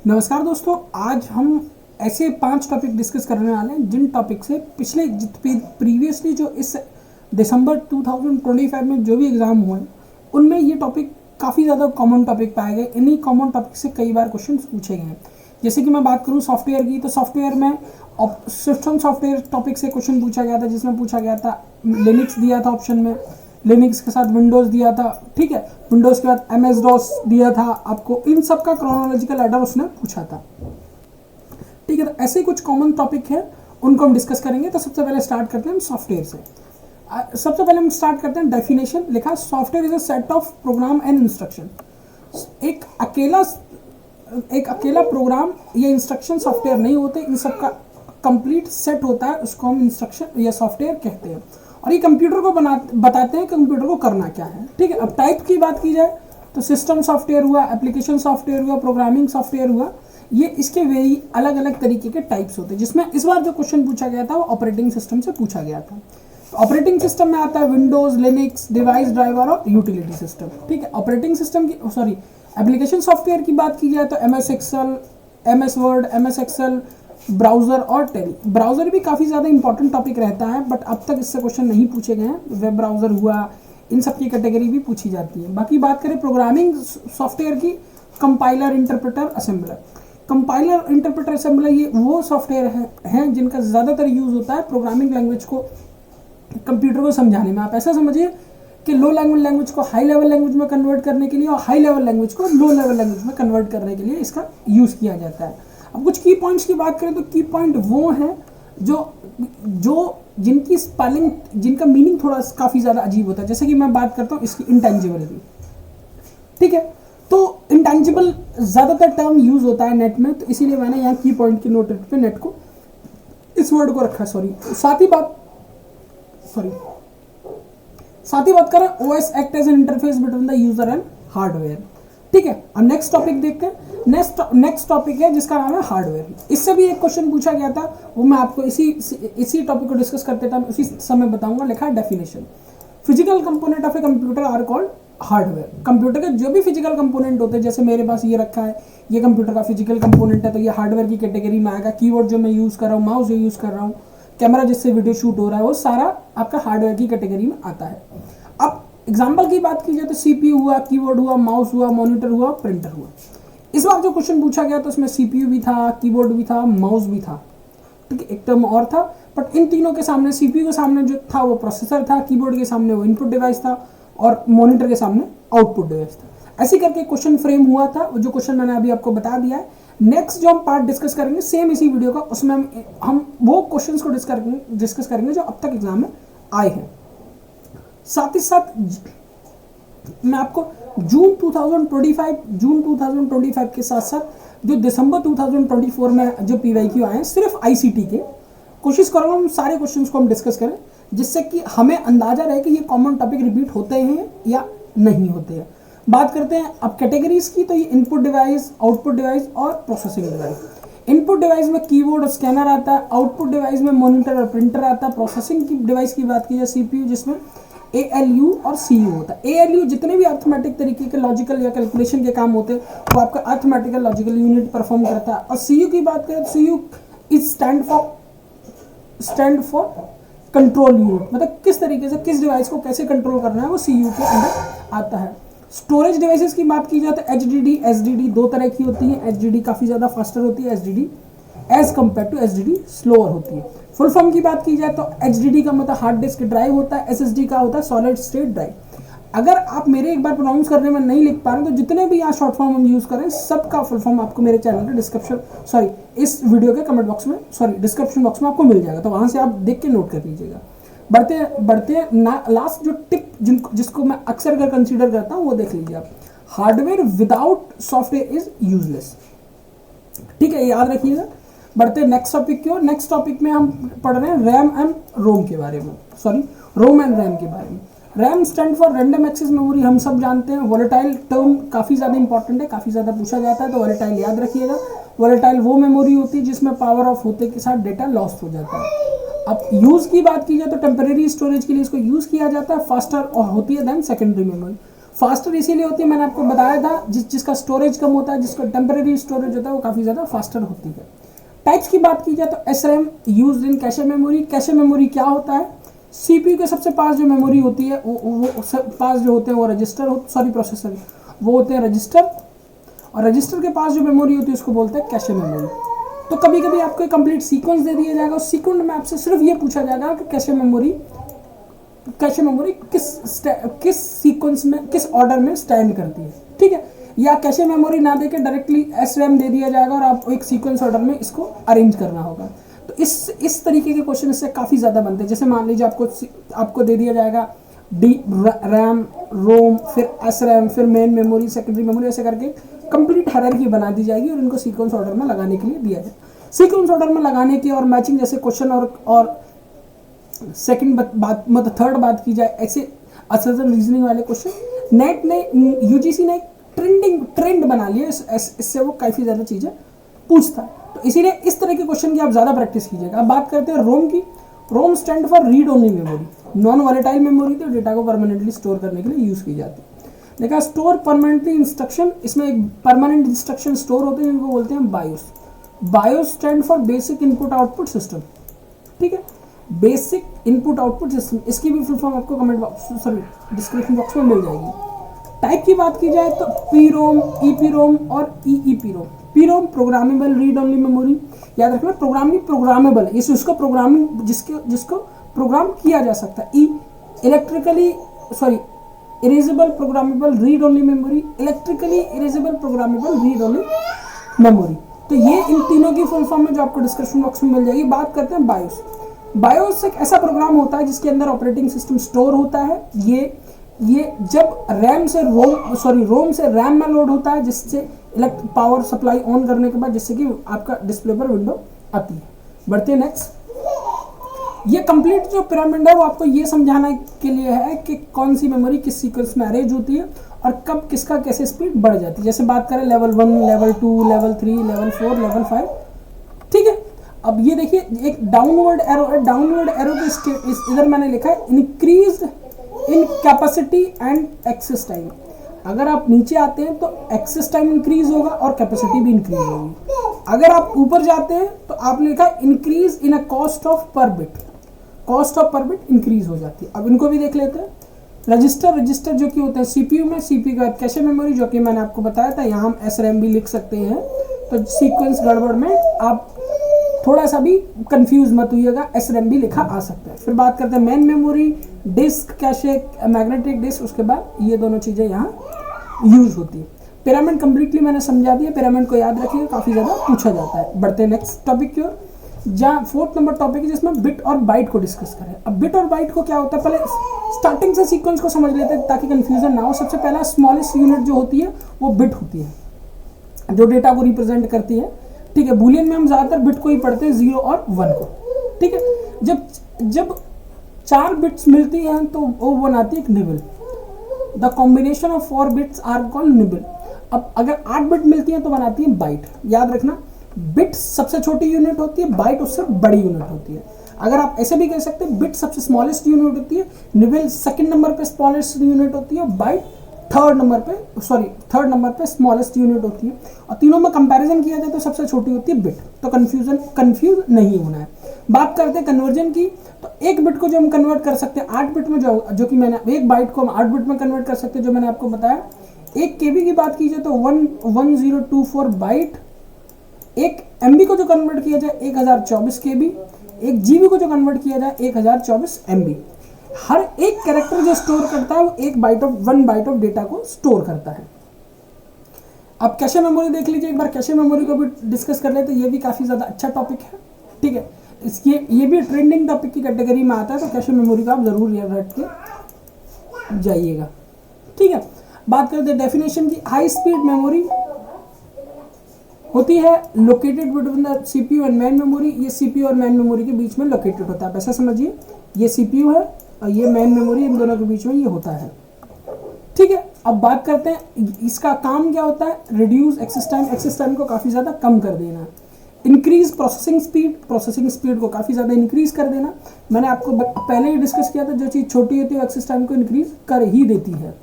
नमस्कार दोस्तों, आज हम ऐसे 5 टॉपिक डिस्कस करने वाले हैं जिन टॉपिक से पिछले प्रीवियसली जो इस दिसंबर 2025 में जो भी एग्ज़ाम हुए उनमें ये टॉपिक काफ़ी ज़्यादा कॉमन टॉपिक पाए गए। इन्हीं कॉमन टॉपिक से कई बार क्वेश्चन पूछे गए। जैसे कि मैं बात करूँ सॉफ्टवेयर की, तो सॉफ्टवेयर में सिस्टम सॉफ्टवेयर टॉपिक से क्वेश्चन पूछा गया था, जिसमें पूछा गया था लिनक्स दिया था ऑप्शन में, लिनक्स के साथ विंडोज़ दिया था, ठीक है, विंडोज़ के बाद MS DOS दिया था आपको। इन सब का क्रोनोलॉजिकल ऑर्डर उसने पूछा था, ठीक है। तो ऐसे ही कुछ कॉमन टॉपिक है, उनको हम डिस्कस करेंगे। तो सबसे पहले स्टार्ट करते हैं हम सॉफ्टवेयर से। सबसे पहले हम स्टार्ट करते हैं डेफिनेशन। लिखा software is a set of program and instruction. एक अकेला प्रोग्राम या इंस्ट्रक्शन सॉफ्टवेयर नहीं होते, इन सब का कंप्लीट सेट होता है, उसको हम इंस्ट्रक्शन या सॉफ्टवेयर कहते हैं। और ये कंप्यूटर को बताते हैं कंप्यूटर को करना क्या है, ठीक है। अब टाइप की बात की जाए तो सिस्टम सॉफ्टवेयर हुआ, एप्लीकेशन सॉफ्टवेयर हुआ, प्रोग्रामिंग सॉफ्टवेयर हुआ, ये इसके वेरी अलग अलग तरीके के टाइप्स होते हैं। जिसमें इस बार जो क्वेश्चन पूछा गया था वो ऑपरेटिंग सिस्टम से पूछा गया था। तो ऑपरेटिंग सिस्टम में आता है विंडोज़, लिनक्स, डिवाइस ड्राइवर और यूटिलिटी सिस्टम, ठीक है। ऑपरेटिंग सिस्टम की एप्लीकेशन सॉफ्टवेयर की बात की जाए तो MS Excel, MS Word, MS Excel, browser और टेली। ब्राउज़र भी काफ़ी ज़्यादा इंपॉर्टेंट टॉपिक रहता है, बट अब तक इससे क्वेश्चन नहीं पूछे गए हैं। वेब ब्राउज़र हुआ, इन सब की कैटेगरी भी पूछी जाती है। बाकी बात करें प्रोग्रामिंग सॉफ्टवेयर की, compiler, interpreter, assembler. Compiler, interpreter, assembler ये वो सॉफ्टवेयर हैं जिनका ज़्यादातर यूज़ होता है प्रोग्रामिंग लैंग्वेज को कंप्यूटर को समझाने में। आप ऐसा समझिए कि लो लेवल लैंग्वेज को हाई लेवल लैंग्वेज में कन्वर्ट करने के लिए और हाई लेवल लैंग्वेज को लो लेवल लैंग्वेज में कन्वर्ट करने के लिए इसका यूज़ किया जाता है। अब कुछ की पॉइंट्स की बात करें तो की पॉइंट वो हैं जो जिनकी स्पेलिंग, जिनका मीनिंग थोड़ा काफ़ी ज़्यादा अजीब होता है। जैसे कि मैं बात करता हूँ इसकी इंटेंजिबिलिटी, ठीक है। तो इंटेंजिबल ज़्यादातर टर्म यूज़ होता है नेट में, तो इसीलिए मैंने यहाँ की पॉइंट की नोट पे नेट को इस वर्ड को रखा। साथ ही बात करें OS act as an interface between the user and hardware, ठीक है। अब नेक्स्ट टॉपिक देखते हैं। नेक्स्ट टॉपिक है जिसका नाम है हार्डवेयर। इससे भी एक क्वेश्चन पूछा गया था, वो मैं आपको इसी टॉपिक को डिस्कस करते टाइम उसी समय बताऊंगा। लिखा है definition, physical component of a computer are called hardware. Computer के जो भी फिजिकल कंपोनेंट होते हैं, जैसे मेरे पास ये रखा है, ये कंप्यूटर का फिजिकल कंपोनेंट है, तो ये हार्डवेयर की कैटेगरी में आएगा। कीबोर्ड जो मैं यूज़ कर रहा हूँ, माउस जो यूज़ कर रहा हूँ, कैमरा जिससे वीडियो शूट हो रहा है, वो सारा आपका हार्डवेयर की कैटेगरी में आता है। अब एग्जाम्पल की बात की जाए तो CPU हुआ, कीबोर्ड हुआ, माउस हुआ, मॉनिटर हुआ, प्रिंटर हुआ। इस बार जो क्वेश्चन पूछा गया तो उसमें CPU भी था, कीबोर्ड भी था, माउस भी था, ठीक है। एक टर्म और था, बट इन तीनों के सामने CPU के सामने जो था वो प्रोसेसर था, कीबोर्ड के सामने वो इनपुट डिवाइस था और मॉनिटर के सामने आउटपुट डिवाइस था। ऐसे करके क्वेश्चन फ्रेम हुआ था, जो क्वेश्चन मैंने अभी आपको बता दिया है। नेक्स्ट जो हम पार्ट डिस्कस करेंगे सेम इसी वीडियो का, उसमें हम वो क्वेश्चंस को डिस्कस करेंगे जो अब तक एग्जाम में आए हैं। साथ ही साथ मैं आपको जून 2025 के साथ साथ जो दिसंबर 2024 में जो PYQ आए हैं सिर्फ ICT के, कोशिश करूँगा हम सारे क्वेश्चंस को हम डिस्कस करें, जिससे कि हमें अंदाजा रहे कि ये कॉमन टॉपिक रिपीट होते हैं या नहीं होते हैं। बात करते हैं अब कैटेगरीज की, तो ये इनपुट डिवाइस, आउटपुट डिवाइस और प्रोसेसिंग डिवाइस। इनपुट डिवाइस में कीबोर्ड और स्कैनर आता है, आउटपुट डिवाइस में मॉनिटर और प्रिंटर आता है। प्रोसेसिंग की डिवाइस की बात की जाए CPU, जिसमें ALU और CU होता है। ALU जितने भी अर्थमेटिक तरीके के लॉजिकल या कैलकुलेशन के काम होते हैं वो आपका अर्थमेटिकल लॉजिकल यूनिट परफॉर्म करता है। और CU की बात करें तो CU is stand for control unit, मतलब किस तरीके से किस डिवाइस को कैसे कंट्रोल करना है वो CU के अंदर आता है। स्टोरेज डिवाइसेस की बात की जाए तो HDD, SSD दो तरह की होती है। HDD काफ़ी ज़्यादा फास्टर होती है, SSD as compare to SSD slower होती है। फुल फॉर्म की बात की जाए तो HDD का मतलब हार्ड डिस्क ड्राइव होता है, SSD का होता है सॉलिड स्टेट ड्राइव। अगर आप मेरे एक बार प्रोनाउंस करने में नहीं लिख पा रहे तो जितने भी यहाँ शॉर्ट फॉर्म हम यूज़ करें सबका फुल फॉर्म आपको मेरे चैनल के इस वीडियो के कमेंट बॉक्स में डिस्क्रिप्शन बॉक्स में आपको मिल जाएगा, तो वहाँ से आप देख के नोट कर लीजिएगा। बढ़ते लास्ट जो टिप जिसको मैं अक्सर अगर कंसीडर करता हूँ वो देख लीजिए आप। Hardware without software is useless, ठीक है, याद रखिएगा। बढ़ते नेक्स्ट टॉपिक की ओर। नेक्स्ट टॉपिक में हम पढ़ रहे हैं रैम एंड रोम के बारे में, रोम एंड रैम के बारे में। RAM stand for random access memory, हम सब जानते हैं। वोलेटाइल टर्म काफ़ी ज़्यादा इंपॉर्टेंट है, काफ़ी ज़्यादा पूछा जाता है, तो वोलेटाइल याद रखिएगा। वोलेटाइल वो मेमोरी होती है जिसमें पावर ऑफ होते के साथ डेटा लॉस्ट हो जाता है। अब यूज़ की बात की जाए तो टेम्परेरी स्टोरेज के लिए इसको यूज़ किया जाता है, फास्टर और होती है देन सेकेंडरी मेमोरी। फास्टर इसीलिए होती है, मैंने आपको बताया था, जिसका स्टोरेज कम होता है, जिसका टेम्परेरी स्टोरेज होता है, वो काफ़ी ज़्यादा फास्टर होती है। टाइप्स की बात की जाए तो SRAM used in cache memory. Cache memory क्या होता है? CPU के सबसे पास जो मेमोरी होती है वो पास जो होते हैं वो रजिस्टर प्रोसेसर वो होते हैं रजिस्टर, और रजिस्टर के पास जो मेमोरी होती है उसको बोलते हैं कैशे मेमोरी। तो कभी कभी आपको एक कंप्लीट सीक्वेंस दे दिया जाएगा, उस सीक्वेंस में आपसे सिर्फ ये पूछा जाएगा कि कैशे मेमोरी किस सीक्वेंस में, किस ऑर्डर में स्टैंड करती है, ठीक है। या कैशे मेमोरी ना देके डायरेक्टली SRAM दे दिया जाएगा और आपको एक सीक्वेंस ऑर्डर में इसको अरेंज करना होगा। तो इस तरीके के क्वेश्चन इससे काफ़ी ज़्यादा बनते हैं। जैसे मान लीजिए आपको दे दिया जाएगा RAM, रोम, फिर SRAM, फिर मेन मेमोरी, सेकेंडरी मेमोरी, ऐसे करके कंप्लीट हायरार्की बना दी जाएगी और इनको सीक्वेंस ऑर्डर में लगाने के लिए दिया जाए। सीक्वेंस ऑर्डर में लगाने की और मैचिंग जैसे क्वेश्चन और सेकंड बात मतलब थर्ड बात की जाए, ऐसे असर्शन रीजनिंग वाले क्वेश्चन नेट ने UGC ने एक ट्रेंड बना लिया, इससे वो काफ़ी ज़्यादा चीज़ें पूछता है। तो इसीलिए इस तरह के क्वेश्चन की आप ज़्यादा प्रैक्टिस कीजिएगा। अब बात करते हैं रोम की। रोम stand for read only memory, non volatile memory थी, डेटा को परमानेंटली स्टोर करने के लिए यूज़ की जाती है। देखा, स्टोर परमानेंटली इंस्ट्रक्शन, इसमें एक परमानेंट इंस्ट्रक्शन स्टोर होते हैं जिनको बोलते हैं BIOS. BIOS stand for basic input output system, ठीक है, बेसिक इनपुट आउटपुट सिस्टम। इसकी भी फुल फॉर्म आपको डिस्क्रिप्शन बॉक्स में मिल जाएगी। टाइप की बात की जाए तो PROM, EPROM और EEPROM। PROM programmable read only memory, याद रखना, प्रोग्रामेबल, इस उसको प्रोग्रामिंग जिसको प्रोग्राम किया जा सकता है। Erasable programmable read only memory, electrically erasable programmable read only memory. तो ये इन तीनों की फुल फॉर्म में जो आपको डिस्क्रिप्शन बॉक्स में मिल जाएगी। बात करते हैं बायोस। बायोस एक ऐसा प्रोग्राम होता है जिसके अंदर ऑपरेटिंग सिस्टम स्टोर होता है। ये जब रोम से रैम में लोड होता है, जिससे पावर सप्लाई ऑन करने के बाद जिससे कि आपका डिस्प्ले पर विंडो आती है। बढ़ते हैं नेक्स्ट। ये कंप्लीट जो पिरामिड है वो आपको ये समझाने के लिए है कि कौन सी मेमोरी किस सीक्वेंस में अरेंज होती है और कब किसका कैसे स्पीड बढ़ जाती है। जैसे बात करें level 1, level 2, level 3, level 4, level 5, ठीक है। अब ये देखिए एक डाउनवर्ड एरो है, डाउनवर्ड एरो के इधर मैंने लिखा है increase in capacity and access time. अगर आप नीचे आते हैं तो एक्सेस टाइम इंक्रीज होगा और कैपेसिटी भी इंक्रीज होगी। अगर आप ऊपर जाते हैं तो आपने लिखा है increase in a cost of पर बिट, कॉस्ट ऑफ पर बिट इंक्रीज हो जाती है। अब इनको भी देख लेते हैं। रजिस्टर जो कि होते हैं CPU में, CPU का कैशे मेमोरी जो कि मैंने आपको बताया था, यहाँ हम SRAM भी लिख सकते हैं। तो सीक्वेंस गड़बड़ में आप थोड़ा सा भी कंफ्यूज मत होइएगा, SRAM भी लिखा आ सकता है। फिर बात करते हैं main memory, disk cache, magnetic disk, उसके बाद ये दोनों चीज़ें यहाँ यूज होती है। पिरामिड कंप्लीटली मैंने समझा दिया, पिरामिड को याद रखिएगा, काफ़ी ज़्यादा पूछा जाता है। बढ़ते हैं नेक्स्ट टॉपिक की ओर, जहाँ 4th नंबर टॉपिक है जिसमें बिट और बाइट को डिस्कस करें। अब बिट और बाइट को क्या होता है, पहले स्टार्टिंग से सीक्वेंस को समझ लेते हैं ताकि कंफ्यूजन ना हो। सबसे पहला स्मॉलेस्ट यूनिट जो होती है वो बिट होती है, जो डेटा को रिप्रेजेंट करती है, ठीक है। बूलियन में हम ज़्यादातर बिट को ही पढ़ते हैं, 0 और 1 को, ठीक है। जब 4 बिट्स मिलती हैं तो वो बनाती है एक nibble. The combination of 4 bits are called nibble. अब अगर 8 बिट मिलती हैं तो बनाती है बाइट। याद रखना, बिट सबसे छोटी यूनिट होती है, बाइट उससे बड़ी यूनिट होती है। अगर आप ऐसे भी कह सकते हैं, बिट सबसे स्मॉलेस्ट यूनिट होती है, निबल सेकंड नंबर पे स्मॉलेस्ट यूनिट होती है, बाइट थर्ड नंबर पे स्मॉलेस्ट यूनिट होती है। और तीनों में कंपैरिजन किया जाए तो सबसे छोटी होती है बिट। तो कंफ्यूज नहीं होना है। बात करते हैं कन्वर्जन की, तो एक बिट को जो हम कन्वर्ट कर सकते हैं 8 बिट में, जो कि मैंने एक बाइट को हम 8 बिट में कन्वर्ट कर सकते हैं, जो मैंने आपको बताया। एक KB की बात कीजिए तो 1024 बाइट। एक MB को जो कन्वर्ट किया जाए 1024 KB। एक GB को जो कन्वर्ट किया जाए 1024 MB। हर एक कैरेक्टर जो स्टोर करता है वो 1 बाइट ऑफ डेटा को स्टोर करता है। अब कैशे मेमोरी देख लीजिए एक बार, कैशे मेमोरी को भी डिस्कस कर लेते हैं। ये भी काफ़ी ज़्यादा अच्छा टॉपिक है, ठीक है। ये भी ट्रेंडिंग टॉपिक की कैटेगरी में आता है, तो कैशे मेमोरी का आप ज़रूर याद रख के जाइएगा, ठीक है। बात करते हैं डेफिनेशन की। हाई स्पीड मेमोरी होती है located between the CPU and main memory. ये CPU और मेन मेमोरी के बीच में लोकेटेड होता है। ऐसा समझिए, ये CPU है और ये मेन मेमोरी, इन दोनों के बीच में ये होता है, ठीक है। अब बात करते हैं इसका काम क्या होता है। रिड्यूस एक्सेस टाइम को काफ़ी ज़्यादा कम कर देना। इंक्रीज प्रोसेसिंग स्पीड को काफ़ी ज़्यादा इंक्रीज कर देना। मैंने आपको पहले ही डिस्कस किया था, जो चीज़ छोटी होती है एक्सेस टाइम को इंक्रीज कर ही देती है।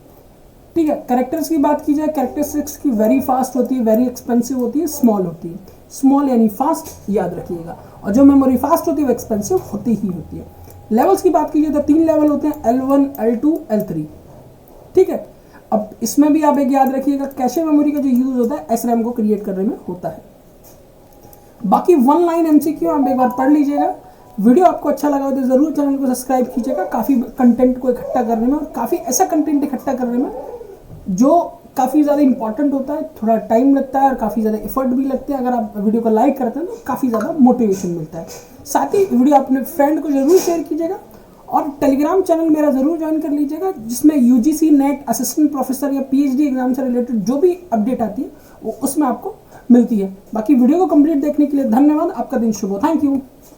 ठीक है। कैरेक्टर्स की बात की जाए, कैरेक्टरिस्टिक्स की वेरी फास्ट होती है, वेरी एक्सपेंसिव होती है, स्मॉल होती है। स्मॉल यानी फास्ट, याद रखिएगा। और जो मेमोरी फास्ट होती है वो एक्सपेंसिव होती ही होती है। लेवल्स की बात कीजिए तो 3 लेवल होते हैं, L1, L2, L3, ठीक है। अब इसमें भी आप एक याद रखिएगा, कैशे मेमोरी का जो यूज होता है SRAM को क्रिएट करने में होता है। बाकी 1 लाइन MCQ आप एक बार पढ़ लीजिएगा। वीडियो आपको अच्छा लगा हो तो ज़रूर चैनल को सब्सक्राइब कीजिएगा, काफ़ी कंटेंट को इकट्ठा करने में और काफ़ी ऐसा कंटेंट इकट्ठा करने में जो काफ़ी ज़्यादा इंपॉर्टेंट होता है, थोड़ा टाइम लगता है और काफ़ी ज़्यादा एफर्ट भी लगते हैं। अगर आप वीडियो को लाइक करते हैं तो काफ़ी ज़्यादा मोटिवेशन मिलता है। साथ ही वीडियो अपने फ्रेंड को ज़रूर शेयर कीजिएगा और टेलीग्राम चैनल मेरा ज़रूर ज्वाइन कर लीजिएगा, जिसमें UGC नेट असिस्टेंट प्रोफेसर या PhD एग्जाम से रिलेटेड जो भी अपडेट आती है वो उसमें आपको मिलती है। बाकी वीडियो को कंप्लीट देखने के लिए धन्यवाद। आपका दिन शुभ हो। Thank you.